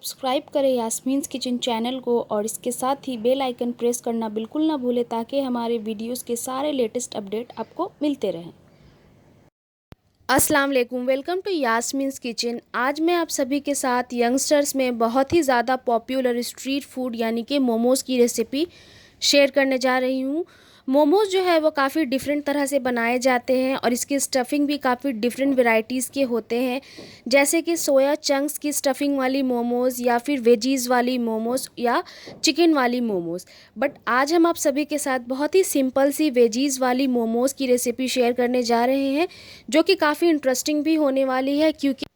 Subscribe करें Yasmin's kitchen channel को और इसके साथ ही बेल आइकन प्रेस करना बिल्कुल ना भूलें ताकि हमारे वीडियोस के सारे लेटेस्ट अपडेट आपको मिलते रहें। अस्सलाम वालेकुम, वेलकम टू यास्मीन्स किचन। आज मैं आप सभी के साथ यंगस्टर्स में बहुत ही ज़्यादा पॉपुलर स्ट्रीट फूड यानी कि मोमोज़ की रेसिपी शेयर करने जा रही हूँ। मोमोज़ जो है वो काफ़ी डिफरेंट तरह से बनाए जाते हैं और इसकी स्टफ़िंग भी काफ़ी डिफरेंट वैरायटीज़ के होते हैं, जैसे कि सोया चंक्स की स्टफ़िंग वाली मोमोज़ या फिर वेजीज़ वाली मोमोज़ या चिकन वाली मोमोज़। बट आज हम आप सभी के साथ बहुत ही सिंपल सी वेजीज़ वाली मोमोज़ की रेसिपी शेयर करने जा रहे हैं, जो कि काफ़ी इंटरेस्टिंग भी होने वाली है क्योंकि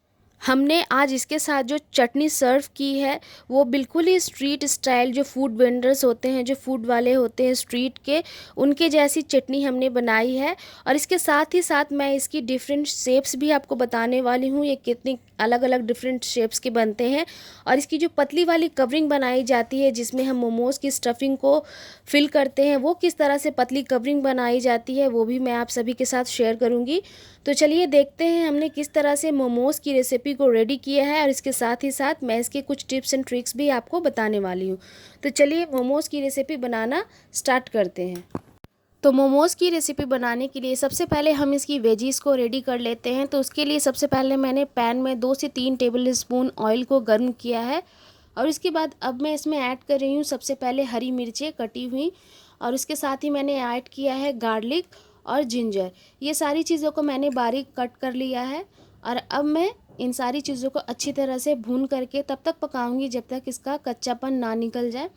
हमने आज इसके साथ जो चटनी सर्व की है वो बिल्कुल ही स्ट्रीट स्टाइल, जो फूड वेंडर्स होते हैं, जो फूड वाले होते हैं स्ट्रीट के, उनके जैसी चटनी हमने बनाई है। और इसके साथ ही साथ मैं इसकी डिफरेंट शेप्स भी आपको बताने वाली हूँ, ये कितनी अलग अलग डिफरेंट शेप्स के बनते हैं। और इसकी जो पतली वाली कवरिंग बनाई जाती है जिसमें हम मोमोज़ की स्टफ़िंग को फिल करते हैं, वो किस तरह से पतली कवरिंग बनाई जाती है वो भी मैं आप सभी के साथ शेयर करूँगी। तो चलिए देखते हैं हमने किस तरह से मोमोज़ की रेसिपी को रेडी किया है और इसके साथ ही साथ मैं इसके कुछ टिप्स एंड ट्रिक्स भी आपको बताने वाली हूँ। तो चलिए मोमोज़ की रेसिपी बनाना स्टार्ट करते हैं। तो मोमोज़ की रेसिपी बनाने के लिए सबसे पहले हम इसकी वेजीज़ को रेडी कर लेते हैं। तो उसके लिए सबसे पहले मैंने पैन में 2 से 3 टेबल स्पून ऑयल को गर्म किया है और इसके बाद अब मैं इसमें ऐड कर रही हूँ सबसे पहले हरी मिर्चें कटी हुई, और इसके साथ ही मैंने ऐड किया है गार्लिक और जिंजर। ये सारी चीज़ों को मैंने बारीक कट कर लिया है और अब मैं इन सारी चीज़ों को अच्छी तरह से भून करके तब तक पकाऊंगी जब तक इसका कच्चापन ना निकल जाए।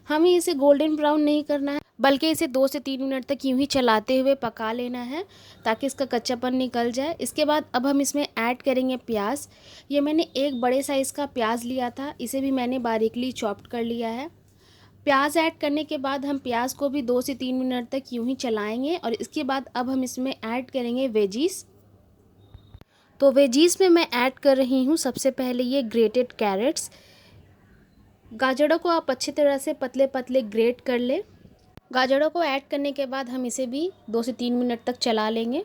हमें इसे गोल्डन ब्राउन नहीं करना है, बल्कि इसे 2 से 3 मिनट तक यूं ही चलाते हुए पका लेना है ताकि इसका कच्चापन निकल जाए। इसके बाद अब हम इसमें ऐड करेंगे प्याज। ये मैंने एक बड़े साइज़ का प्याज लिया था, इसे भी मैंने बारीकली चॉप्ड कर लिया है। प्याज ऐड करने के बाद हम प्याज को भी 2 से 3 मिनट तक यूं ही चलाएंगे और इसके बाद अब हम इसमें ऐड करेंगे वेजीज़। तो वेजीज़ में मैं ऐड कर रही हूँ सबसे पहले ये ग्रेटेड कैरेट्स। गाजरों को आप अच्छी तरह से पतले पतले ग्रेट कर लें। गाजरों को ऐड करने के बाद हम इसे भी 2 से 3 मिनट तक चला लेंगे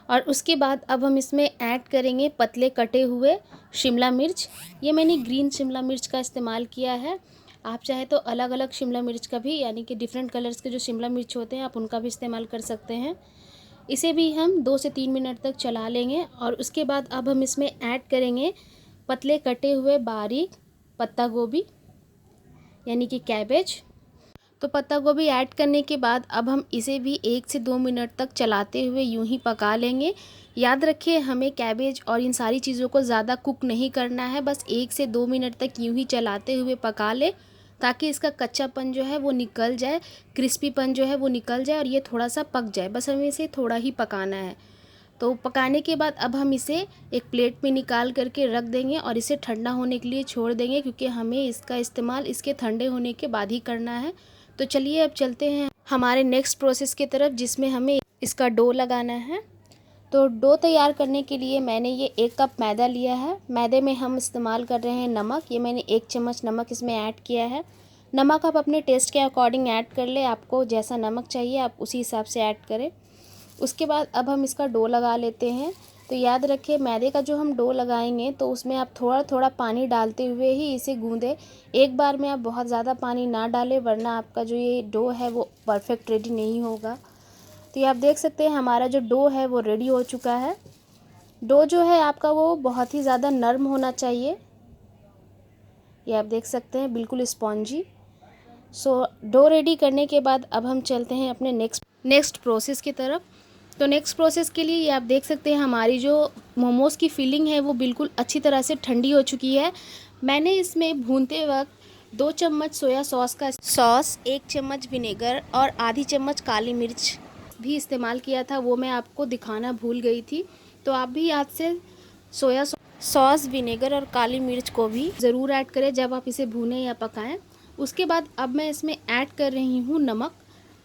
और उसके बाद अब हम इसमें ऐड करेंगे पतले कटे हुए शिमला मिर्च। ये मैंने ग्रीन शिमला मिर्च का इस्तेमाल किया है, आप चाहे तो अलग अलग शिमला मिर्च का भी, यानी कि डिफरेंट कलर्स के जो शिमला मिर्च होते हैं आप उनका भी इस्तेमाल कर सकते हैं। इसे भी हम 2 से 3 मिनट तक चला लेंगे और उसके बाद अब हम इसमें ऐड करेंगे पतले कटे हुए बारीक पत्ता गोभी यानी कि कैबेज। तो पत्ता गोभी ऐड करने के बाद अब हम इसे भी 1 से 2 मिनट तक चलाते हुए यूं ही पका लेंगे। याद रखिए हमें कैबेज और इन सारी चीज़ों को ज़्यादा कुक नहीं करना है, बस 1 से 2 मिनट तक यूं ही चलाते हुए पका ले ताकि इसका कच्चापन जो है वो निकल जाए, क्रिस्पीपन जो है वो निकल जाए और ये थोड़ा सा पक जाए। बस हमें इसे थोड़ा ही पकाना है। तो पकाने के बाद अब हम इसे एक प्लेट में निकाल करके रख देंगे और इसे ठंडा होने के लिए छोड़ देंगे, क्योंकि हमें इसका इस्तेमाल इसके ठंडे होने के बाद ही करना है। तो चलिए अब चलते हैं हमारे नेक्स्ट प्रोसेस की तरफ, जिसमें हमें इसका डो लगाना है। तो डो तैयार करने के लिए मैंने ये 1 कप मैदा लिया है। मैदे में हम इस्तेमाल कर रहे हैं नमक। ये मैंने 1 चम्मच नमक इसमें ऐड किया है। नमक आप अपने टेस्ट के अकॉर्डिंग ऐड कर ले, आपको जैसा नमक चाहिए आप उसी हिसाब से ऐड करें। उसके बाद अब हम इसका डो लगा लेते हैं। तो याद रखें मैदे का जो हम डो लगाएंगे तो उसमें आप थोड़ा थोड़ा पानी डालते हुए ही इसे गूँधें। एक बार में आप बहुत ज़्यादा पानी ना डालें, वरना आपका जो ये डो है वो परफेक्ट रेडी नहीं होगा। तो ये आप देख सकते हैं हमारा जो डो है वो रेडी हो चुका है। डो जो है आपका वो बहुत ही ज़्यादा नरम होना चाहिए। ये आप देख सकते हैं बिल्कुल स्पॉन्जी। सो डो रेडी करने के बाद अब हम चलते हैं अपने नेक्स्ट प्रोसेस की तरफ। तो नेक्स्ट प्रोसेस के लिए ये आप देख सकते हैं हमारी जो मोमोज़ की फिलिंग है वो बिल्कुल अच्छी तरह से ठंडी हो चुकी है। मैंने इसमें भूनते वक्त 2 चम्मच सोया सॉस का 1 चम्मच विनेगर और आधी चम्मच काली मिर्च भी इस्तेमाल किया था, वो मैं आपको दिखाना भूल गई थी। तो आप भी याद से सोया सॉस, विनेगर और काली मिर्च को भी ज़रूर ऐड करें जब आप इसे भूनें या पकाएं। उसके बाद अब मैं इसमें ऐड कर रही हूँ नमक।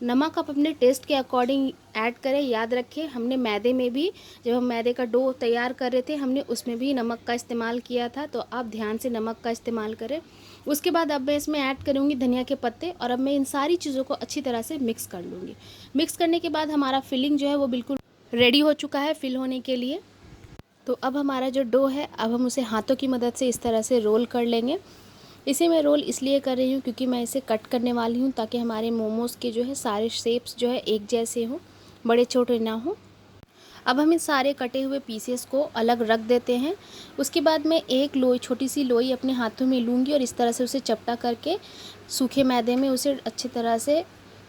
नमक आप अपने टेस्ट के अकॉर्डिंग ऐड करें। याद रखें हमने मैदे में भी, जब हम मैदे का डो तैयार कर रहे थे, हमने उसमें भी नमक का इस्तेमाल किया था, तो आप ध्यान से नमक का इस्तेमाल करें। उसके बाद अब मैं इसमें ऐड करूँगी धनिया के पत्ते और अब मैं इन सारी चीज़ों को अच्छी तरह से मिक्स कर लूँगी। मिक्स करने के बाद हमारा फिलिंग जो है वो बिल्कुल रेडी हो चुका है फिल होने के लिए। तो अब हमारा जो डो है अब हम उसे हाथों की मदद से इस तरह से रोल कर लेंगे इसे मैं रोल इसलिए कर रही हूँ क्योंकि मैं इसे कट करने वाली हूँ ताकि हमारे मोमोज़ के जो है सारे शेप्स जो है एक जैसे हों, बड़े छोटे ना हों। अब हम इन सारे कटे हुए पीसेस को अलग रख देते हैं। उसके बाद मैं एक लोई, छोटी सी लोई अपने हाथों में लूँगी और इस तरह से उसे चपटा करके सूखे मैदे में उसे अच्छी तरह से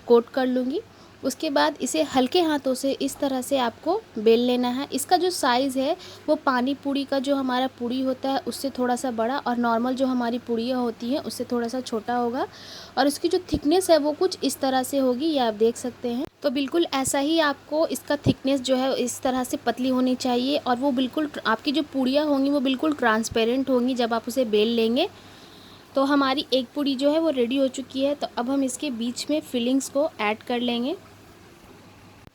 कोट कर लूँगी। उसके बाद इसे हल्के हाथों से इस तरह से आपको बेल लेना है। इसका जो साइज़ है वो पानी पूरी का जो हमारा पूरी होता है उससे थोड़ा सा बड़ा और नॉर्मल जो हमारी पूड़ियाँ होती हैं उससे थोड़ा सा छोटा होगा। और इसकी जो थिकनेस है वो कुछ इस तरह से होगी, ये आप देख सकते हैं। तो बिल्कुल ऐसा ही आपको इसका थिकनेस जो है इस तरह से पतली होनी चाहिए और वो बिल्कुल आपकी जो पूड़ियाँ होंगी वो बिल्कुल ट्रांसपेरेंट होंगी जब आप उसे बेल लेंगे। तो हमारी एक पूड़ी जो है वो रेडी हो चुकी है। तो अब हम इसके बीच में फिलिंग्स को ऐड कर लेंगे।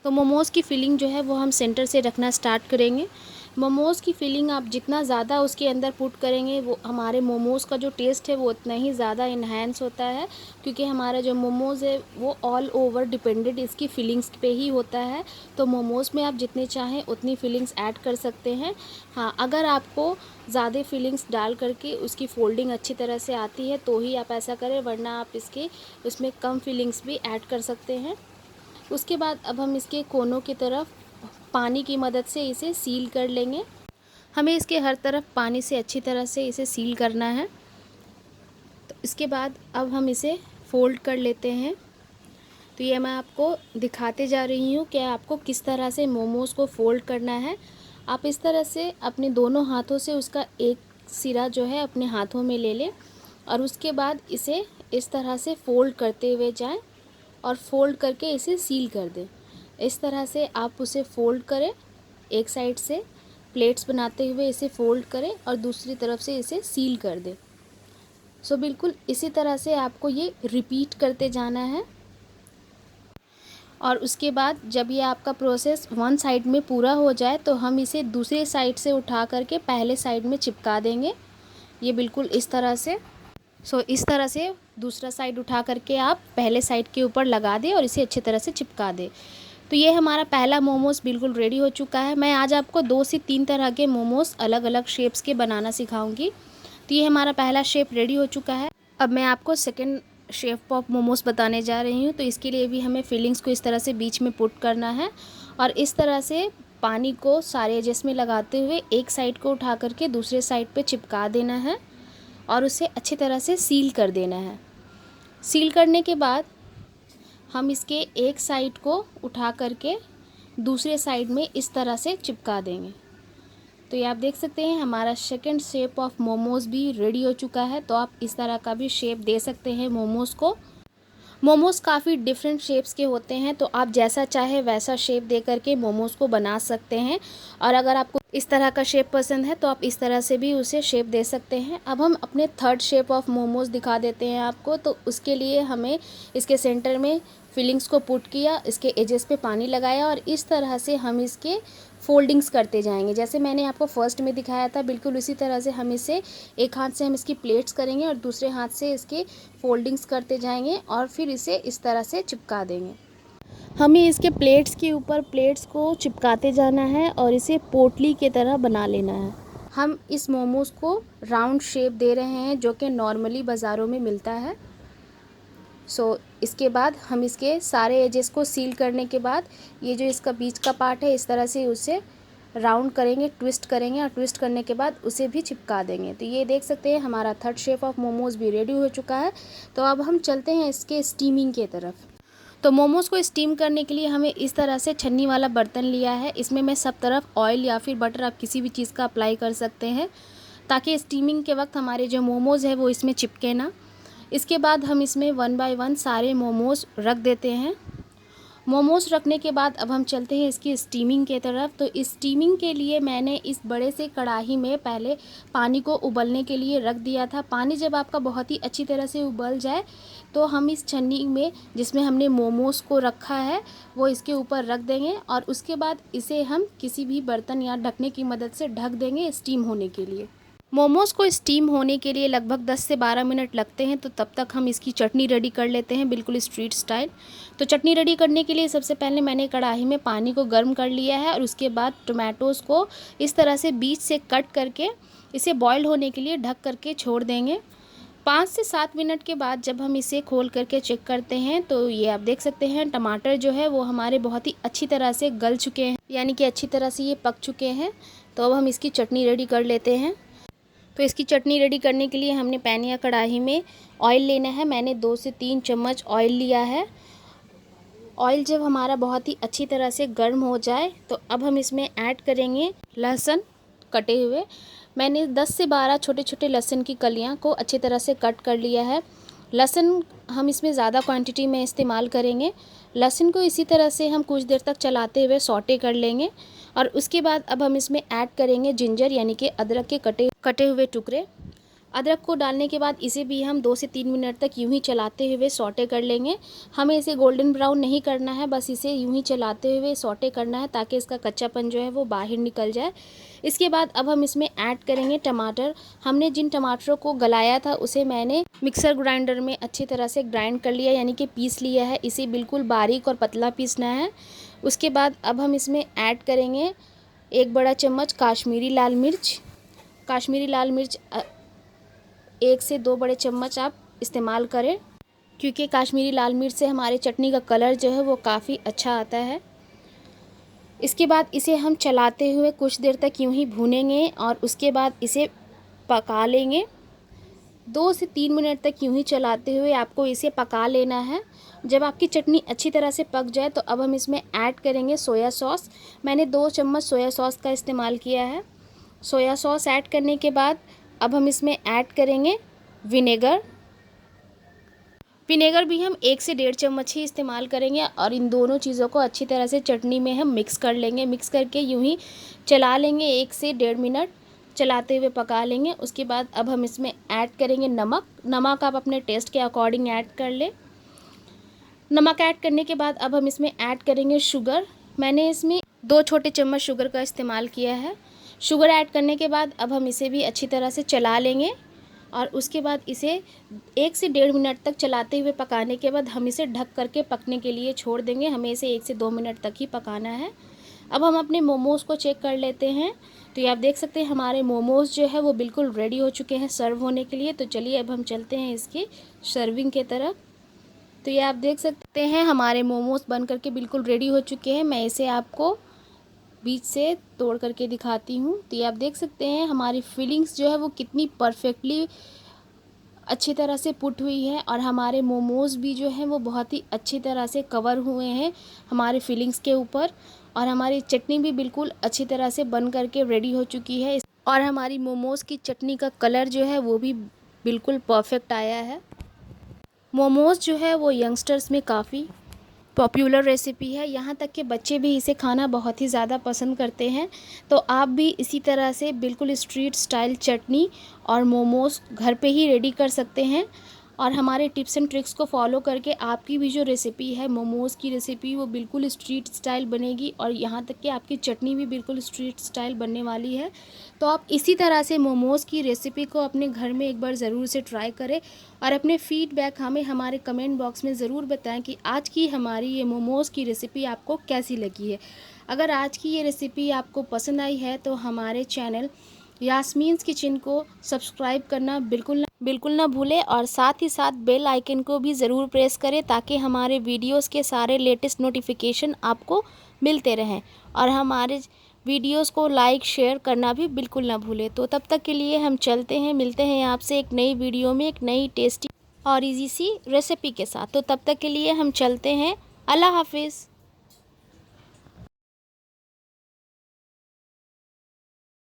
तो मोमोज़ की फिलिंग जो है वो हम सेंटर से रखना स्टार्ट करेंगे। मोमोज़ की फिलिंग आप जितना ज़्यादा उसके अंदर पुट करेंगे वो हमारे मोमोज़ का जो टेस्ट है वो उतना ही ज़्यादा इन्हेंस होता है, क्योंकि हमारा जो मोमोज़ है वो ऑल ओवर डिपेंडेंट इसकी फिलिंग्स पे ही होता है। तो मोमोज़ में आप जितने चाहें उतनी फिलिंग्स ऐड कर सकते हैं। हाँ, अगर आपको ज़्यादा फिलिंग्स डाल करके उसकी फोल्डिंग अच्छी तरह से आती है तो ही आप ऐसा करें, वरना आप इसके उसमें कम फिलिंग्स भी ऐड कर सकते हैं। उसके बाद अब हम इसके कोनों की तरफ पानी की मदद से इसे सील कर लेंगे। हमें इसके हर तरफ पानी से अच्छी तरह से इसे सील करना है। तो इसके बाद अब हम इसे फ़ोल्ड कर लेते हैं। तो ये मैं आपको दिखाते जा रही हूँ कि आपको किस तरह से मोमोज़ को फ़ोल्ड करना है। आप इस तरह से अपने दोनों हाथों से उसका एक सिरा जो है अपने हाथों में ले लें और उसके बाद इसे इस तरह से फ़ोल्ड करते हुए जाएं और फ़ोल्ड करके इसे सील कर दें। इस तरह से आप उसे फ़ोल्ड करें, एक साइड से प्लेट्स बनाते हुए इसे फ़ोल्ड करें और दूसरी तरफ से इसे सील कर दें। सो बिल्कुल इसी तरह से आपको ये रिपीट करते जाना है। और उसके बाद जब ये आपका प्रोसेस वन साइड में पूरा हो जाए तो हम इसे दूसरे साइड से उठा करके पहले साइड में चिपका देंगे। ये बिल्कुल इस तरह से। इस तरह से दूसरा साइड उठा करके आप पहले साइड के ऊपर लगा दें और इसे अच्छी तरह से चिपका दें। तो ये हमारा पहला मोमोज़ बिल्कुल रेडी हो चुका है। मैं आज आपको 2 से 3 तरह के मोमोज़ अलग अलग शेप्स के बनाना सिखाऊंगी। तो ये हमारा पहला शेप रेडी हो चुका है। अब मैं आपको सेकंड शेप ऑफ मोमोज़ बताने जा रही हूँ। तो इसके लिए भी हमें फिलिंग्स को इस तरह से बीच में पुट करना है और इस तरह से पानी को सारे एजेस में लगाते हुए एक साइड को उठा करके दूसरे साइड पर चिपका देना है और उसे अच्छी तरह से सील कर देना है। सील करने के बाद हम इसके एक साइड को उठा करके दूसरे साइड में इस तरह से चिपका देंगे। तो ये आप देख सकते हैं हमारा सेकंड शेप ऑफ मोमोज़ भी रेडी हो चुका है। तो आप इस तरह का भी शेप दे सकते हैं मोमोज़ को। मोमोज़ काफ़ी डिफरेंट शेप्स के होते हैं, तो आप जैसा चाहे वैसा शेप दे करके मोमोज़ को बना सकते हैं। और अगर आपको इस तरह का शेप पसंद है तो आप इस तरह से भी उसे शेप दे सकते हैं। अब हम अपने थर्ड शेप ऑफ मोमोज़ दिखा देते हैं आपको। तो उसके लिए हमें इसके सेंटर में फिलिंग्स को पुट किया, इसके एजेस पे पानी लगाया और इस तरह से हम इसके फोल्डिंग्स करते जाएंगे। जैसे मैंने आपको फर्स्ट में दिखाया था बिल्कुल उसी तरह से हम इसे एक हाथ से हम इसकी प्लेट्स करेंगे और दूसरे हाथ से इसके फोल्डिंग्स करते जाएंगे और फिर इसे इस तरह से चिपका देंगे। हमें इसके प्लेट्स के ऊपर प्लेट्स को चिपकाते जाना है और इसे पोटली की तरह बना लेना है। हम इस मोमोज़ को राउंड शेप दे रहे हैं जो कि नॉर्मली बाज़ारों में मिलता है। इसके बाद हम इसके सारे एजेस को सील करने के बाद ये जो इसका बीच का पार्ट है इस तरह से उसे राउंड करेंगे, ट्विस्ट करेंगे और ट्विस्ट करने के बाद उसे भी चिपका देंगे। तो ये देख सकते हैं हमारा थर्ड शेप ऑफ मोमोज़ भी रेडी हो चुका है। तो अब हम चलते हैं इसके स्टीमिंग की तरफ। तो मोमोज़ को स्टीम करने के लिए हमें इस तरह से छन्नी वाला बर्तन लिया है। इसमें मैं सब तरफ ऑयल या फिर बटर, आप किसी भी चीज़ का अप्लाई कर सकते हैं ताकि स्टीमिंग के वक्त हमारे जो मोमोज़ है वो इसमें चिपके ना। इसके बाद हम इसमें 1 बाय 1 सारे मोमोज़ रख देते हैं। मोमोज़ रखने के बाद अब हम चलते हैं इसकी स्टीमिंग की तरफ। तो इस स्टीमिंग के लिए मैंने इस बड़े से कढ़ाई में पहले पानी को उबलने के लिए रख दिया था। पानी जब आपका बहुत ही अच्छी तरह से उबल जाए तो हम इस छन्नी में जिसमें हमने मोमोज़ को रखा है वो इसके ऊपर रख देंगे और उसके बाद इसे हम किसी भी बर्तन या ढकने की मदद से ढक देंगे स्टीम होने के लिए। मोमोज़ को स्टीम होने के लिए लगभग 10 से 12 मिनट लगते हैं। तो तब तक हम इसकी चटनी रेडी कर लेते हैं, बिल्कुल स्ट्रीट स्टाइल। तो चटनी रेडी करने के लिए सबसे पहले मैंने कढ़ाई में पानी को गर्म कर लिया है और उसके बाद टोमेटोज़ को इस तरह से बीच से कट करके इसे बॉयल होने के लिए ढक करके छोड़ देंगे। 5 से 7 मिनट के बाद जब हम इसे खोल करके चेक करते हैं तो ये आप देख सकते हैं टमाटर जो है वो हमारे बहुत ही अच्छी तरह से गल चुके हैं, यानी कि अच्छी तरह से ये पक चुके हैं। तो अब हम इसकी चटनी रेडी कर लेते हैं। तो इसकी चटनी रेडी करने के लिए हमने पैन या कढ़ाई में ऑयल लेना है। मैंने 2 से 3 चम्मच ऑयल लिया है। ऑयल जब हमारा बहुत ही अच्छी तरह से गर्म हो जाए तो अब हम इसमें ऐड करेंगे लहसुन कटे हुए। मैंने 10 से 12 छोटे छोटे लहसुन की कलियां को अच्छी तरह से कट कर लिया है। लहसुन हम इसमें ज़्यादा क्वांटिटी में इस्तेमाल करेंगे। लहसुन को इसी तरह से हम कुछ देर तक चलाते हुए सौटे कर लेंगे और उसके बाद अब हम इसमें ऐड करेंगे जिंजर यानी कि अदरक के कटे हुए टुकड़े। अदरक को डालने के बाद इसे भी हम 2 से 3 मिनट तक यूं ही चलाते हुए सौटे कर लेंगे। हमें इसे गोल्डन ब्राउन नहीं करना है, बस इसे यूं ही चलाते हुए सौटे करना है ताकि इसका कच्चापन जो है वो बाहर निकल जाए। इसके बाद अब हम इसमें ऐड करेंगे टमाटर। हमने जिन टमाटरों को गलाया था उसे मैंने मिक्सर ग्राइंडर में अच्छी तरह से ग्राइंड कर लिया, यानी कि पीस लिया है। इसे बिल्कुल बारीक और पतला पीसना है। उसके बाद अब हम इसमें ऐड करेंगे 1 बड़ा चम्मच काश्मीरी लाल मिर्च। काश्मीरी लाल मिर्च 1 से 2 बड़े चम्मच आप इस्तेमाल करें, क्योंकि काश्मीरी लाल मिर्च से हमारे चटनी का कलर जो है वो काफ़ी अच्छा आता है। इसके बाद इसे हम चलाते हुए कुछ देर तक यूं ही भूनेंगे और उसके बाद इसे पका लेंगे। 2 से 3 मिनट तक यूं ही चलाते हुए आपको इसे पका लेना है। जब आपकी चटनी अच्छी तरह से पक जाए तो अब हम इसमें ऐड करेंगे सोया सॉस। मैंने 2 चम्मच सोया सॉस का इस्तेमाल किया है। सोया सॉस ऐड करने के बाद अब हम इसमें ऐड करेंगे विनेगर। विनेगर भी हम 1 से 1.5 चम्मच ही इस्तेमाल करेंगे और इन दोनों चीज़ों को अच्छी तरह से चटनी में हम मिक्स कर लेंगे। मिक्स करके यूं ही चला लेंगे 1 से 1.5 मिनट चलाते हुए पका लेंगे। उसके बाद अब हम इसमें ऐड करेंगे नमक। नमक आप अपने टेस्ट के अकॉर्डिंग ऐड कर लें। नमक ऐड करने के बाद अब हम इसमें ऐड करेंगे शुगर। मैंने इसमें 2 छोटे चम्मच शुगर का इस्तेमाल किया है। शुगर ऐड करने के बाद अब हम इसे भी अच्छी तरह से चला लेंगे और उसके बाद इसे 1 से 1.5 मिनट तक चलाते हुए पकाने के बाद हम इसे ढक करके पकने के लिए छोड़ देंगे। हमें इसे 1 से 2 मिनट तक ही पकाना है। अब हम अपने मोमोज़ को चेक कर लेते हैं। तो ये आप देख सकते हैं हमारे मोमोज़ जो है वो बिल्कुल रेडी हो चुके हैं सर्व होने के लिए। तो चलिए अब हम चलते हैं इसकी सर्विंग की तरफ। तो ये आप देख सकते हैं हमारे मोमोज़ बन करके बिल्कुल रेडी हो चुके हैं। मैं इसे आपको बीच से तोड़ करके दिखाती हूँ। तो ये आप देख सकते हैं हमारी फीलिंग्स जो है वो कितनी परफेक्टली अच्छी तरह से पुट हुई है और हमारे मोमोज़ भी जो हैं वो बहुत ही अच्छी तरह से कवर हुए हैं हमारे फीलिंग्स के ऊपर। और हमारी चटनी भी बिल्कुल अच्छी तरह से बन करके रेडी हो चुकी है और हमारी मोमोज़ की चटनी का कलर जो है वो भी बिल्कुल परफेक्ट आया है। मोमोज़ जो है वो यंगस्टर्स में काफ़ी पॉपुलर रेसिपी है, यहाँ तक कि बच्चे भी इसे खाना बहुत ही ज़्यादा पसंद करते हैं। तो आप भी इसी तरह से बिल्कुल स्ट्रीट स्टाइल चटनी और मोमोज़ घर पे ही रेडी कर सकते हैं और हमारे टिप्स एंड ट्रिक्स को फॉलो करके आपकी भी जो रेसिपी है मोमोज़ की रेसिपी वो बिल्कुल स्ट्रीट स्टाइल बनेगी और यहाँ तक कि आपकी चटनी भी बिल्कुल स्ट्रीट स्टाइल बनने वाली है। तो आप इसी तरह से मोमोज़ की रेसिपी को अपने घर में एक बार ज़रूर से ट्राई करें और अपने फीडबैक हमें हमारे कमेंट बॉक्स में ज़रूर बताएं कि आज की हमारी ये मोमोज़ की रेसिपी आपको कैसी लगी है। अगर आज की ये रेसिपी आपको पसंद आई है तो हमारे चैनल यास्मीन्स किचन को सब्सक्राइब करना बिल्कुल ना भूलें और साथ ही साथ बेल आइकन को भी ज़रूर प्रेस करें ताकि हमारे वीडियोस के सारे लेटेस्ट नोटिफिकेशन आपको मिलते रहें और हमारे वीडियोस को लाइक शेयर करना भी बिल्कुल ना भूलें। तो तब तक के लिए हम चलते हैं, मिलते हैं आपसे एक नई वीडियो में एक नई टेस्टी और इजी सी रेसिपी के साथ। तो तब तक के लिए हम चलते हैं। अल्लाह हाफिज़।